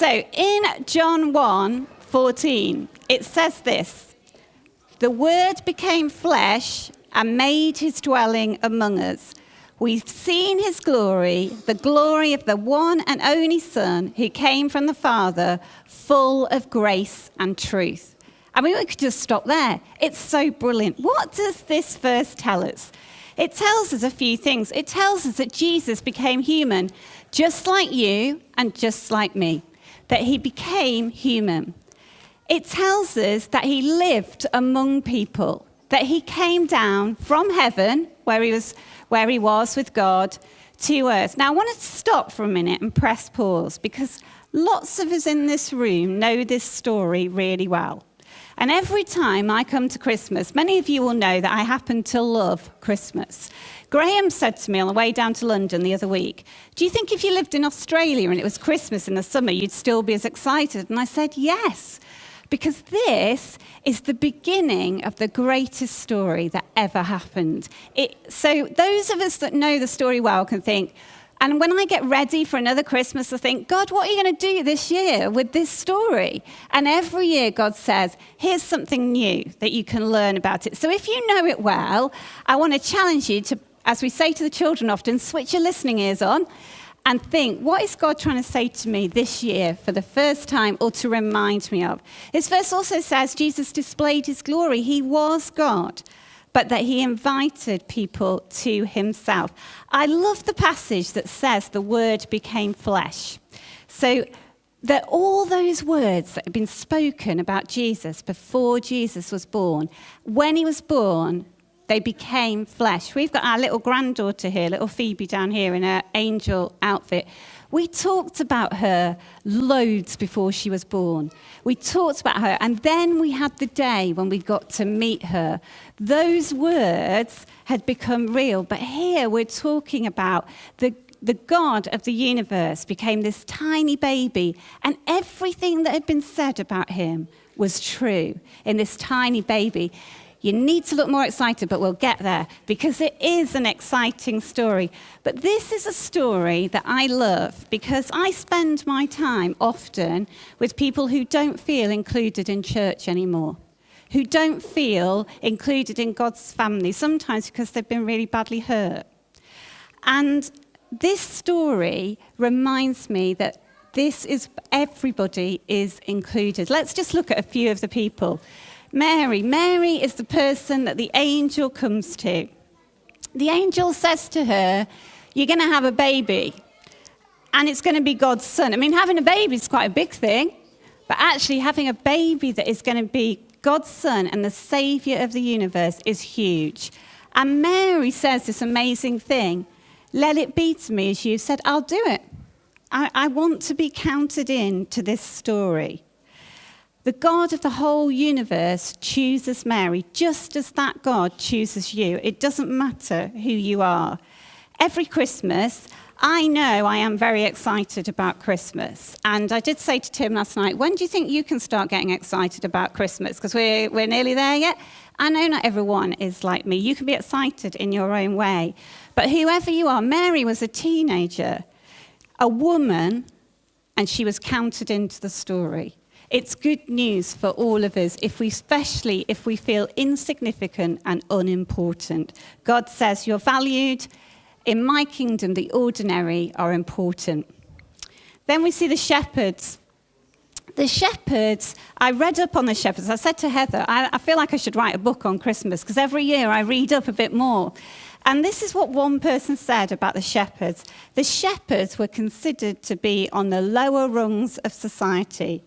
So in John 1:14, it says this: "The Word became flesh and made his dwelling among us. We've seen his glory, the glory of the one and only Son who came from the Father, full of grace and truth." I mean, we could just stop there. It's so brilliant. What does this verse tell us? It tells us a few things. It tells us that Jesus became human, just like you and just like me, that he became human. It tells us that he lived among people, that he came down from heaven, where he was with God, to earth. Now, I want to stop for a minute and press pause, because lots of us in this room know this story really well. And every time I come to Christmas, many of you will know that I happen to love Christmas. Graham said to me on the way down to London the other week, "Do you think if you lived in Australia and it was Christmas in the summer, you'd still be as excited?" And I said, yes, because this is the beginning of the greatest story that ever happened. So those of us that know the story well can think, and when I get ready for another Christmas, I think, God, what are you going to do this year with this story? And every year God says, here's something new that you can learn about it. So if you know it well, I want to challenge you to, as we say to the children often, switch your listening ears on and think, what is God trying to say to me this year for the first time, or to remind me of? This verse also says Jesus displayed his glory. He was God, but that he invited people to himself. I love the passage that says the Word became flesh. So that all those words that have been spoken about Jesus before Jesus was born, when he was born, they became flesh. We've got our little granddaughter here, little Phoebe down here in her angel outfit. We talked about her loads before she was born. We talked about her, and then we had the day when we got to meet her. Those words had become real, but here we're talking about the God of the universe became this tiny baby, and everything that had been said about him was true in this tiny baby. You need to look more excited, but we'll get there, because it is an exciting story. But this is a story that I love, because I spend my time often with people who don't feel included in church anymore, who don't feel included in God's family, sometimes because they've been really badly hurt. And this story reminds me that everybody is included. Let's just look at a few of the people. Mary is the person that the angel comes to. The angel says to her, you're going to have a baby, and it's going to be God's son. I mean, having a baby is quite a big thing, but actually having a baby that is going to be God's son and the Saviour of the universe is huge. And Mary says this amazing thing: let it be to me as you said. I'll do it. I want to be counted in to this story. The God of the whole universe chooses Mary, just as that God chooses you. It doesn't matter who you are. Every Christmas, I know I am very excited about Christmas. And I did say to Tim last night, when do you think you can start getting excited about Christmas? Because we're nearly there yet. I know not everyone is like me. You can be excited in your own way. But whoever you are, Mary was a teenager, a woman, and she was counted into the story. It's good news for all of us, especially if we feel insignificant and unimportant. God says, you're valued. In my kingdom, the ordinary are important. Then we see the shepherds. The shepherds, I read up on the shepherds. I said to Heather, I feel like I should write a book on Christmas, because every year I read up a bit more. And this is what one person said about the shepherds. The shepherds were considered to be on the lower rungs of society.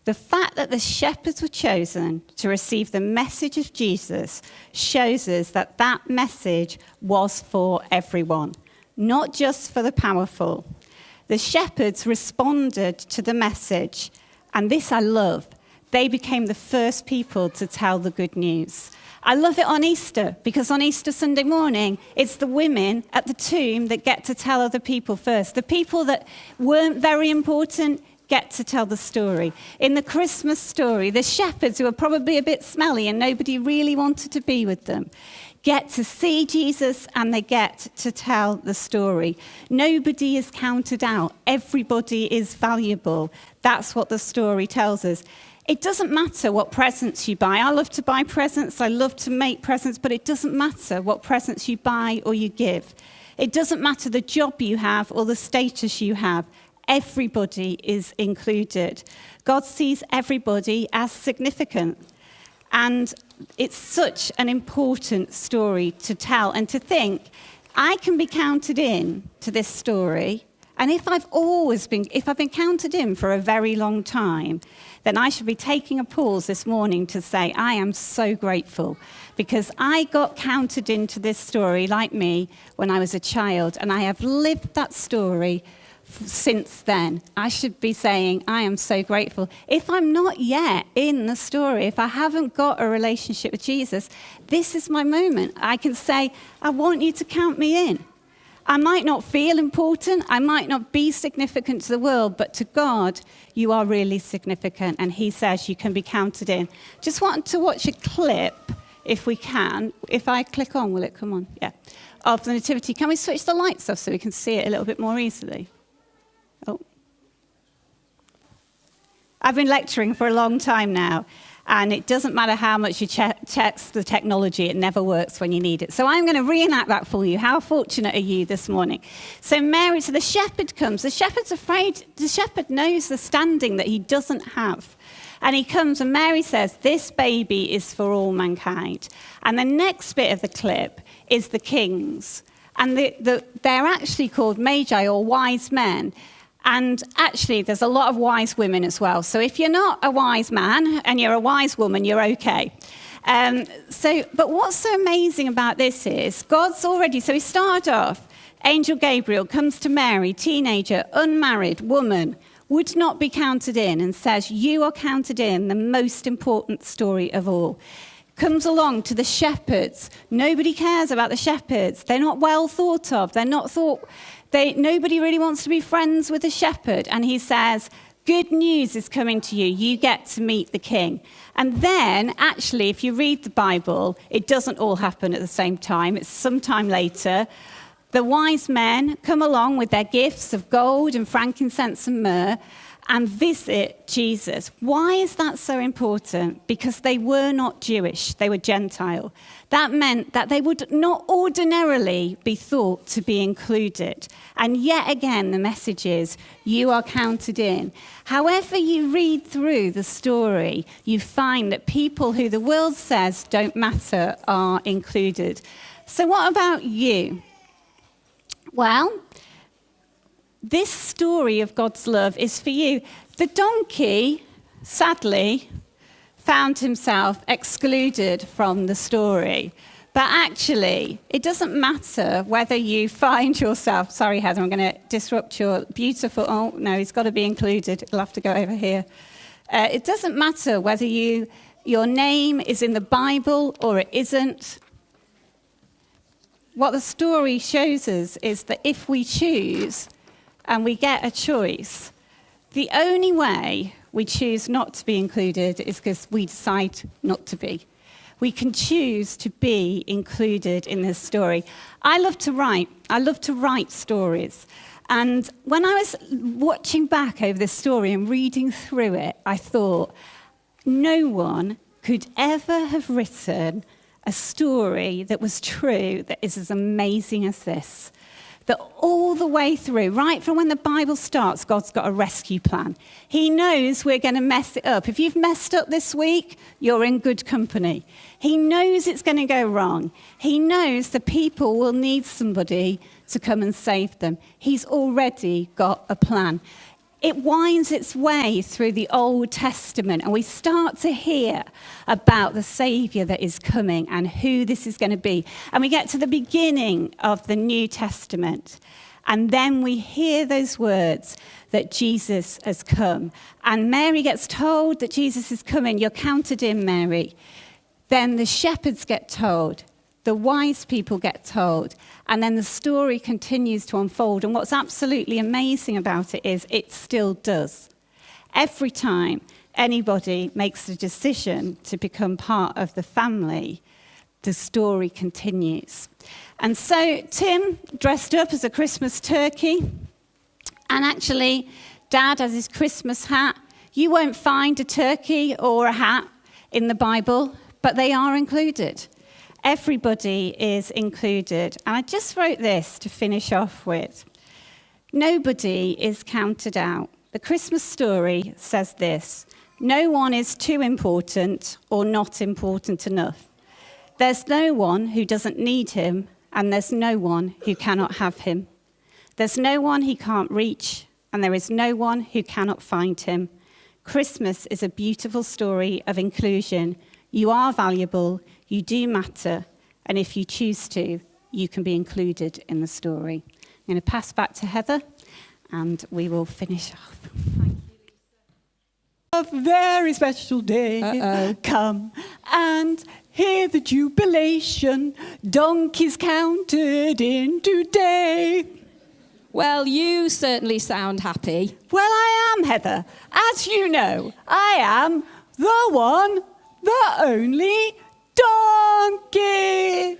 The fact that the shepherds were chosen to receive the message of Jesus shows us that that message was for everyone, not just for the powerful. The shepherds responded to the message, and this I love. They became the first people to tell the good news. I love it on Easter, because on Easter Sunday morning, it's the women at the tomb that get to tell other people first. The people that weren't very important get to tell the story. In the Christmas story, the shepherds, who were probably a bit smelly and nobody really wanted to be with them, get to see Jesus and they get to tell the story. Nobody is counted out. Everybody is valuable. That's what the story tells us. It doesn't matter what presents you buy. I love to buy presents. I love to make presents, but it doesn't matter what presents you buy or you give. It doesn't matter the job you have or the status you have. Everybody is included. God sees everybody as significant. And it's such an important story to tell and to think, I can be counted in to this story. And if I've been counted in for a very long time, then I should be taking a pause this morning to say, I am so grateful because I got counted into this story like me when I was a child, and I have lived that story since then. I should be saying, I am so grateful. If I'm not yet in the story, if I haven't got a relationship with Jesus, this is my moment. I can say, I want you to count me in. I might not feel important, I might not be significant to the world, but to God, you are really significant, and he says you can be counted in. Just want to watch a clip, if we can. If I click on, will it come on? Yeah. Of the Nativity. Can we switch the lights off so we can see it a little bit more easily? Oh. I've been lecturing for a long time now, and it doesn't matter how much you check the technology, it never works when you need it. So I'm going to reenact that for you. How fortunate are you this morning? So the shepherd comes. The shepherd's afraid. The shepherd knows the standing that he doesn't have. And he comes, and Mary says, this baby is for all mankind. And the next bit of the clip is the kings. And they're actually called magi, or wise men. And actually, there's a lot of wise women as well. So if you're not a wise man and you're a wise woman, you're okay. But what's so amazing about this is God's already, so he started off, Angel Gabriel comes to Mary, teenager, unmarried woman, would not be counted in, and says, you are counted in, the most important story of all. Comes along to the shepherds. Nobody cares about the shepherds. They're not well thought of. They're not thought... Nobody really wants to be friends with a shepherd. And he says, good news is coming to you. You get to meet the king. And then, actually, if you read the Bible, it doesn't all happen at the same time. It's sometime later. The wise men come along with their gifts of gold and frankincense and myrrh and visit Jesus. Why is that so important? Because they were not Jewish, they were Gentile. That meant that they would not ordinarily be thought to be included. And yet again, the message is, you are counted in. However you read through the story, you find that people who the world says don't matter are included. So what about you? Well, this story of God's love is for you. The donkey, sadly, found himself excluded from the story. But actually, it doesn't matter whether you find yourself... Sorry, Heather, I'm going to disrupt your beautiful... Oh, no, he's got to be included. It'll have to go over here. It doesn't matter whether your name is in the Bible or it isn't. What the story shows us is that if we choose... and we get a choice, the only way we choose not to be included is because we decide not to be. We can choose to be included in this story. I love to write. I love to write stories. And when I was watching back over this story and reading through it, I thought, no one could ever have written a story that was true that is as amazing as this. That all the way through, right from when the Bible starts, God's got a rescue plan. He knows we're going to mess it up. If you've messed up this week, you're in good company. He knows it's going to go wrong. He knows the people will need somebody to come and save them. He's already got a plan. It winds its way through the Old Testament, and we start to hear about the Saviour that is coming and who this is going to be. And we get to the beginning of the New Testament, and then we hear those words that Jesus has come. And Mary gets told that Jesus is coming. You're counted in, Mary. Then the shepherds get told. The wise people get told, and then the story continues to unfold. And what's absolutely amazing about it is it still does. Every time anybody makes the decision to become part of the family, the story continues. And so Tim dressed up as a Christmas turkey, and actually Dad has his Christmas hat. You won't find a turkey or a hat in the Bible, but they are included. Everybody is included. And I just wrote this to finish off with. Nobody is counted out. The Christmas story says this: no one is too important or not important enough. There's no one who doesn't need him, and there's no one who cannot have him. There's no one he can't reach, and there is no one who cannot find him. Christmas is a beautiful story of inclusion. You are valuable, you do matter, and if you choose to, you can be included in the story. I'm going to pass back to Heather, and we will finish off. Thank you, Lisa. A very special day. Come and hear the jubilation. Donkeys counted in today. Well, you certainly sound happy. Well, I am, Heather. As you know, I am the one, the only donkey.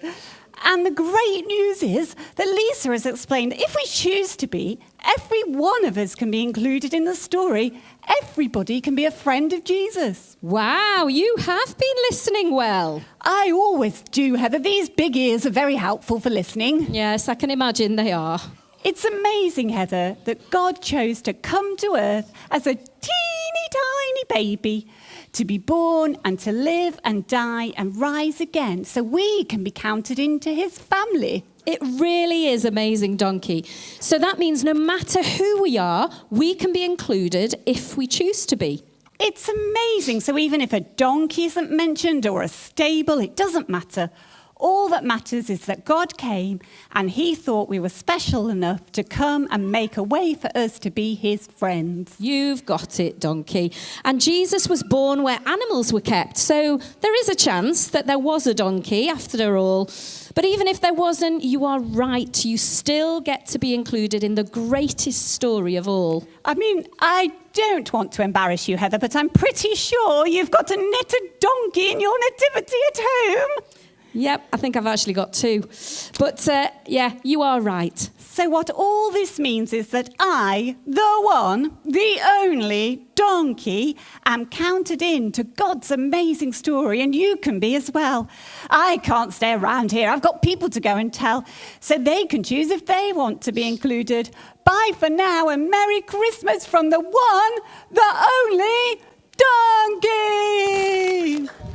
And the great news is that Lisa has explained that if we choose to be, every one of us can be included in the story. Everybody can be a friend of Jesus. Wow, you have been listening well. I always do, Heather. These big ears are very helpful for listening. Yes, I can imagine they are. It's amazing, Heather, that God chose to come to earth as a teeny tiny baby, to be born and to live and die and rise again so we can be counted into his family. It really is amazing, Donkey. So that means no matter who we are, we can be included if we choose to be. It's amazing. So even if a donkey isn't mentioned or a stable, it doesn't matter. All that matters is that God came and he thought we were special enough to come and make a way for us to be his friends. You've got it, Donkey. And Jesus was born where animals were kept. So there is a chance that there was a donkey after all. But even if there wasn't, you are right. You still get to be included in the greatest story of all. I mean, I don't want to embarrass you, Heather, but I'm pretty sure you've got a knitted donkey in your nativity at home. Yep, I think I've actually got two. But yeah, you are right. So what all this means is that I, the one, the only donkey, am counted in to God's amazing story, and you can be as well. I can't stay around here. I've got people to go and tell, so they can choose if they want to be included. Bye for now, and Merry Christmas from the one, the only donkey!